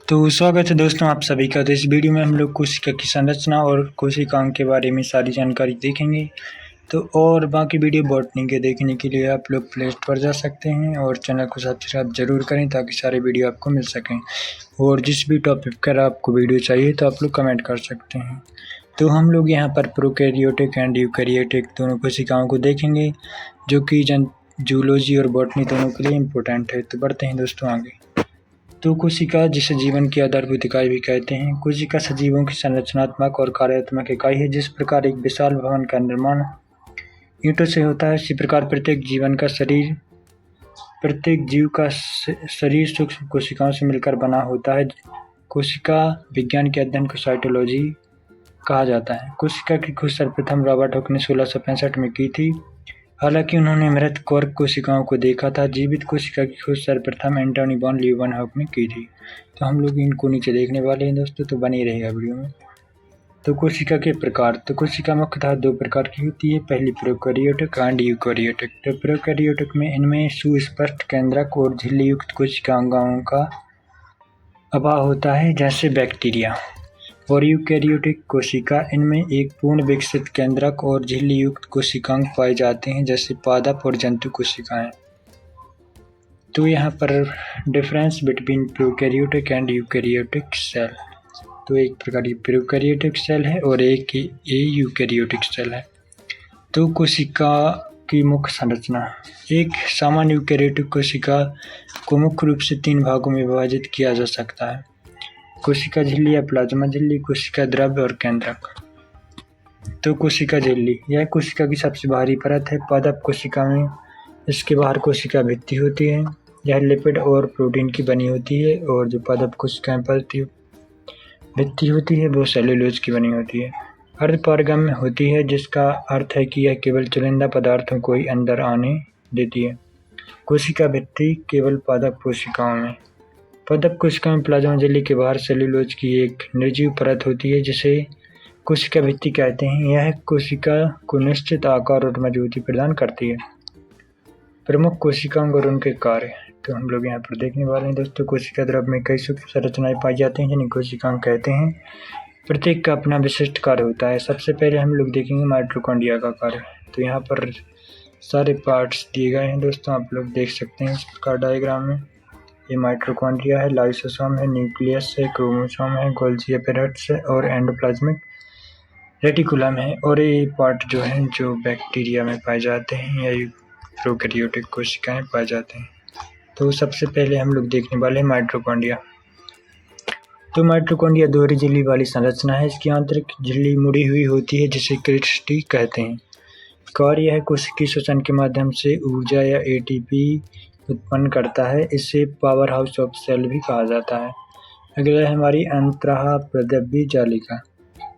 तो स्वागत है दोस्तों आप सभी का। तो इस वीडियो में हम लोग कोशिका की संरचना और कोशिकाओं के बारे में सारी जानकारी देखेंगे। तो और बाकी वीडियो बॉटनी के देखने के लिए आप लोग प्ले स्टोर पर जा सकते हैं और चैनल को सब्सक्राइब जरूर करें ताकि सारे वीडियो आपको मिल सकें। और जिस भी टॉपिक पर आपको वीडियो चाहिए तो आप लोग कमेंट कर सकते हैं। तो हम लोग यहाँ पर प्रोकैरियोटिक एंड यूकैरियोटिक दोनों कोशिकाओं को देखेंगे, जो कि जूलॉजी और बॉटनी दोनों के लिए इम्पोर्टेंट है। तो बढ़ते हैं दोस्तों आगे। तो कोशिका, जिसे जीवन की आधारभूत इकाई भी कहते हैं, कोशिका सजीवों की संरचनात्मक और कार्यात्मक इकाई है। जिस प्रकार एक विशाल भवन का निर्माण ईंटों से होता है, इसी प्रकार प्रत्येक जीव का शरीर सूक्ष्म कोशिकाओं से मिलकर बना होता है। कोशिका विज्ञान के अध्ययन को साइटोलॉजी कहा जाता है। कोशिका की खोज सर्वप्रथम रॉबर्ट हुक ने 1665 में की थी। हालांकि उन्होंने मृत कॉर्क कोशिकाओं को देखा था। जीवित कोशिका की खोज सर्वप्रथम एंटोनी वॉन लीeuwenhoek ने की थी। तो हम लोग इनको नीचे देखने वाले हैं दोस्तों, तो बने रहेगा वीडियो में। तो कोशिका के प्रकार। तो कोशिका मुख्यतः दो प्रकार की होती है, पहली प्रोकैरियोटिक एंड यूकैरियोटिक। तो प्रोकैरियोटिक में इनमें सुस्पष्ट केंद्रक और झिल्ली युक्त कोशिकाओं का अभाव होता है, जैसे बैक्टीरिया। और यूकैरियोटिक कोशिका, इनमें एक पूर्ण विकसित केंद्रक और झिल्ली युक्त कोशिकांग पाए जाते हैं, जैसे पादप और जंतु कोशिकाएं। तो यहाँ पर difference between prokaryotic and eukaryotic cell. तो एक प्रकार की प्रोकैरियोटिक सेल है और एक यूकैरियोटिक सेल है। तो कोशिका की मुख्य संरचना। एक सामान्य यूकैरियोटिक कोशिका को मुख्य रूप से 3 भागों में विभाजित किया जा सकता है: कोशिका झिल्ली या प्लाज्मा झिल्ली, कोशिका द्रव्य और केंद्रक। तो कोशिका झिल्ली, यह कोशिका की सबसे बाहरी परत है। पादप कोशिका में इसके बाहर कोशिका भित्ति होती है। यह लिपिड और प्रोटीन की बनी होती है। और जो पादप कोशिकाएं भित्ति होती है वो सेल्यूलोज की बनी होती है। अर्धपारगम्य होती है, जिसका अर्थ है कि यह केवल चुनिंदा पदार्थों को ही अंदर आने देती है। कोशिका भित्ति केवल पादप कोशिकाओं में। पादप कोशिका में प्लाज्मा झिल्ली के बाहर सेल्यूलोज की एक निर्जीव परत होती है, जिसे कोशिका भित्ति कहते हैं। यह कोशिका को निश्चित आकार और मजबूती प्रदान करती है। प्रमुख कोशिकाओं और उनके कार्य। तो हम लोग यहाँ पर देखने वाले हैं दोस्तों। कोशिका द्रव्य में कई सूक्ष्म संरचनाएं पाई जाती हैं, जिन्हें कोशिकाएं कहते हैं। प्रत्येक का अपना विशिष्ट कार्य होता है। सबसे पहले हम लोग देखेंगे माइटोकॉन्ड्रिया का कार्य। तो यहाँ पर सारे पार्ट्स दिए गए हैं दोस्तों, आप लोग देख सकते हैं इस प्रकार डायग्राम में। ये माइटोकॉन्ड्रिया है, लाइसोसोम है, न्यूक्लियस है, क्रोमोसोम है, गोल्जी एपेरेट्स है और एंडोप्लाज्मिक रेटिकुलम है। और ये पार्ट जो है जो बैक्टीरिया में पाए जाते हैं या प्रोकैरियोटिक कोशिकाएं पाए जाते हैं। तो सबसे पहले हम लोग देखने वाले हैं माइटोकॉन्ड्रिया। तो माइटोकॉन्ड्रिया दोहरी झिल्ली वाली संरचना है। इसकी आंतरिक झिल्ली मुड़ी हुई होती है, जिसे क्रिस्टी कहते हैं। कार्य है कोशिकीय श्वसन के माध्यम से ऊर्जा या एटीपी उत्पन्न करता है। इसे पावर हाउस ऑफ सेल भी कहा जाता है। अगला है हमारी अंतःप्रद्रव्य जालिका।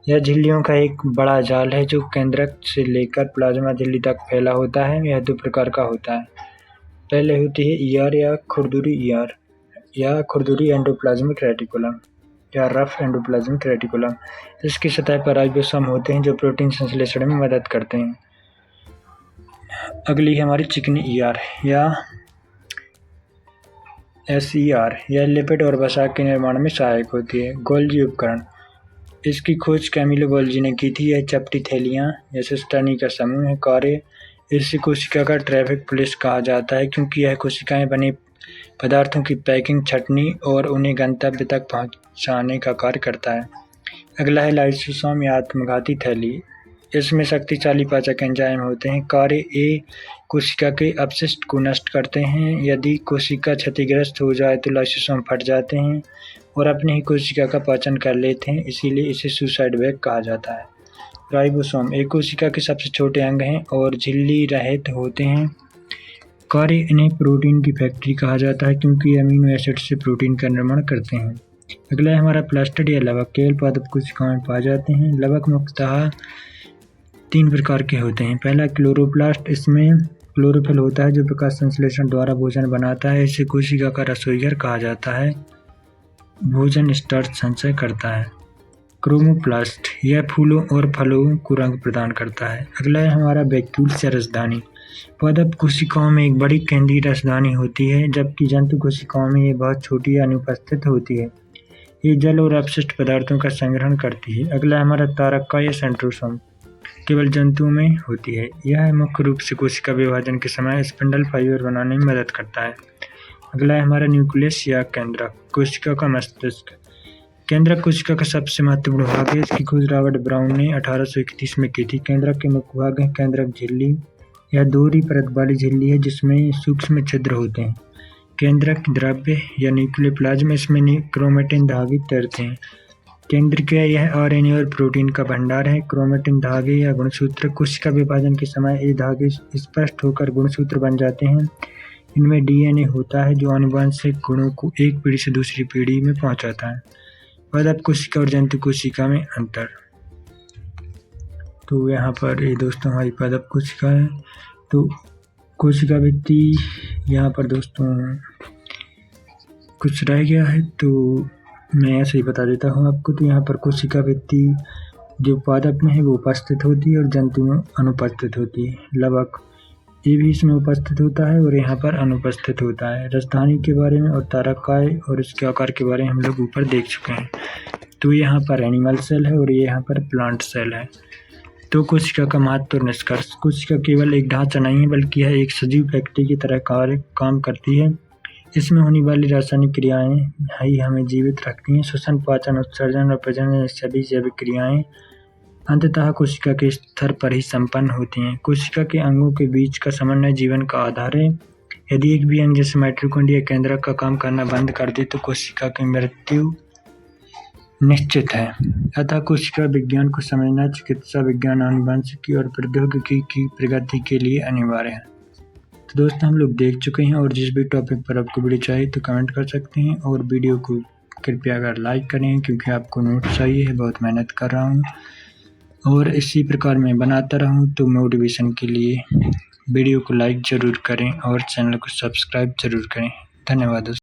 यह झिल्लियों का एक बड़ा जाल है, जो केंद्रक से लेकर प्लाज्मा झिल्ली तक फैला होता है। यह 2 प्रकार का होता है। पहले होती है ईआर या खुरदुरी एंडोप्लाज्मिक रेटिकुलम या रफ एंडोप्लाज्मिक रेटिकुलम। इसकी सतह पर राइबोसोम होते हैं, जो प्रोटीन संश्लेषण में मदद करते हैं। अगली है हमारी चिकनी ईआर या SER। यह लिपिड और वसा के निर्माण में सहायक होती है। गोल्जी उपकरण, इसकी खोज कैमिलो गोल्जी ने की थी। यह चपटी थैलियाँ या सिस्टर्नी का समूह है। कार्य, इस कोशिका का ट्रैफिक पुलिस कहा जाता है, क्योंकि यह कोशिकाएं बने पदार्थों की पैकिंग, छँटनी और उन्हें गंतव्य तक पहुंचाने का कार्य करता है। अगला है लाइसोसोम या आत्मघाती थैली। इसमें शक्तिशाली पाचक एंजाइम होते हैं। कार्य, ए कोशिका के अपशिष्ट को नष्ट करते हैं। यदि कोशिका क्षतिग्रस्त हो जाए तो लाइसोसोम फट जाते हैं और अपनी ही कोशिका का पाचन कर लेते हैं, इसीलिए इसे सुसाइड बैग कहा जाता है। राइबोसोम एक कोशिका के सबसे छोटे अंग हैं और झिल्ली रहित होते हैं। कार्य, इन्हें प्रोटीन की फैक्ट्री कहा जाता है, क्योंकि अमीनो एसिड से प्रोटीन का निर्माण करते हैं। अगला है हमारा प्लास्टिड या लवक। केवल पादप कोशिकाओं में पाए जाते हैं। लवक मुख्यतः 3 प्रकार के होते हैं। पहला क्लोरोप्लास्ट, इसमें क्लोरोफिल होता है, जो प्रकाश संश्लेषण द्वारा भोजन बनाता है। इसे कोशिका का रसोईघर कहा जाता है। भोजन स्टार्च संचय करता है। क्रोमोप्लास्ट, यह फूलों और फलों को रंग प्रदान करता है। अगला है हमारा वैक्यूल्स या रसदानी। पादप कोशिकाओं में एक बड़ी केंद्रीय रसदानी होती है, जबकि जंतु कोशिकाओं में ये बहुत छोटी या अनुपस्थित होती है। ये जल और अपशिष्ट पदार्थों का संग्रहण करती है। अगला हमारा तारका या सेंट्रोसोम, केवल जंतुओं में होती है। यह मुख्य रूप से कोशिका विभाजन के समय स्पिंडल फाइबर बनाने में मदद करता है। अगला है हमारा न्यूक्लियस या केंद्रक, कोशिका का मस्तिष्क। केंद्रक कोशिका का सबसे महत्वपूर्ण भाग है। इसकी खोज रॉबर्ट ब्राउन ने 1831 में की थी। केंद्रक के मुख्य भाग हैं केंद्रक झिल्ली, यह दोहरी परत वाली झिल्ली है जिसमें सूक्ष्म छिद्र होते हैं। केंद्रक द्रव्य या न्यूक्लियर प्लाज्मा, इसमें क्रोमेटिन धागे तैरते हैं। केंद्रकीय, यह आरएनए और प्रोटीन का भंडार है। क्रोमेटिन धागे या गुणसूत्र, कोशिका विभाजन के समय ये धागे स्पष्ट होकर गुणसूत्र बन जाते हैं। इनमें डीएनए होता है जो आनुवंशिक गुणों को एक पीढ़ी से दूसरी पीढ़ी में पहुंचाता है। पादप कोशिका और जंतु कोशिका में अंतर। तो यहाँ पर ये दोस्तों हमारी पादप कोशिका है। तो कोशिका भित्ति यहाँ पर दोस्तों कुछ रह गया है तो मैं ऐसे ही बता देता हूँ आपको। तो यहाँ पर कोशिका भित्ति जो पादप में है वो उपस्थित होती है और जंतु में अनुपस्थित होती है। लवक ये भी इसमें उपस्थित होता है और यहाँ पर अनुपस्थित होता है। राजधानी के बारे में और तारकाय और इसके आकार के बारे में हम लोग ऊपर देख चुके हैं। तो यहाँ पर एनिमल सेल है और ये यहाँ पर प्लांट सेल है। तो कोशिका का महत्व और निष्कर्ष। कोशिका केवल एक ढांचा नहीं है बल्कि यह एक सजीव फैक्ट्री की तरह काम करती है। इसमें होने वाली रासायनिक क्रियाएं ही हमें जीवित रखती हैं। श्वसन, पाचन, उत्सर्जन और प्रजनन सभी जैविक क्रियाएं अंततः कोशिका के स्तर पर ही संपन्न होती हैं। कोशिका के अंगों के बीच का समन्वय जीवन का आधार है। यदि एक भी अंग जैसे माइटोकॉन्ड्रिया केंद्रक का काम करना बंद कर दे तो कोशिका की मृत्यु निश्चित है। अतः कोशिका विज्ञान को समझना चिकित्सा विज्ञान, आनुवंशिकी और प्रौद्योगिकी की प्रगति के लिए अनिवार्य है। तो दोस्तों हम लोग देख चुके हैं और जिस भी टॉपिक पर आपको वीडियो चाहिए तो कमेंट कर सकते हैं और वीडियो को कृपया अगर लाइक करें क्योंकि आपको नोट चाहिए है, बहुत मेहनत कर रहा हूँ और इसी प्रकार मैं बनाता रहूँ। तो मोटिवेशन के लिए वीडियो को लाइक ज़रूर करें और चैनल को सब्सक्राइब ज़रूर करें। धन्यवाद दोस्तों।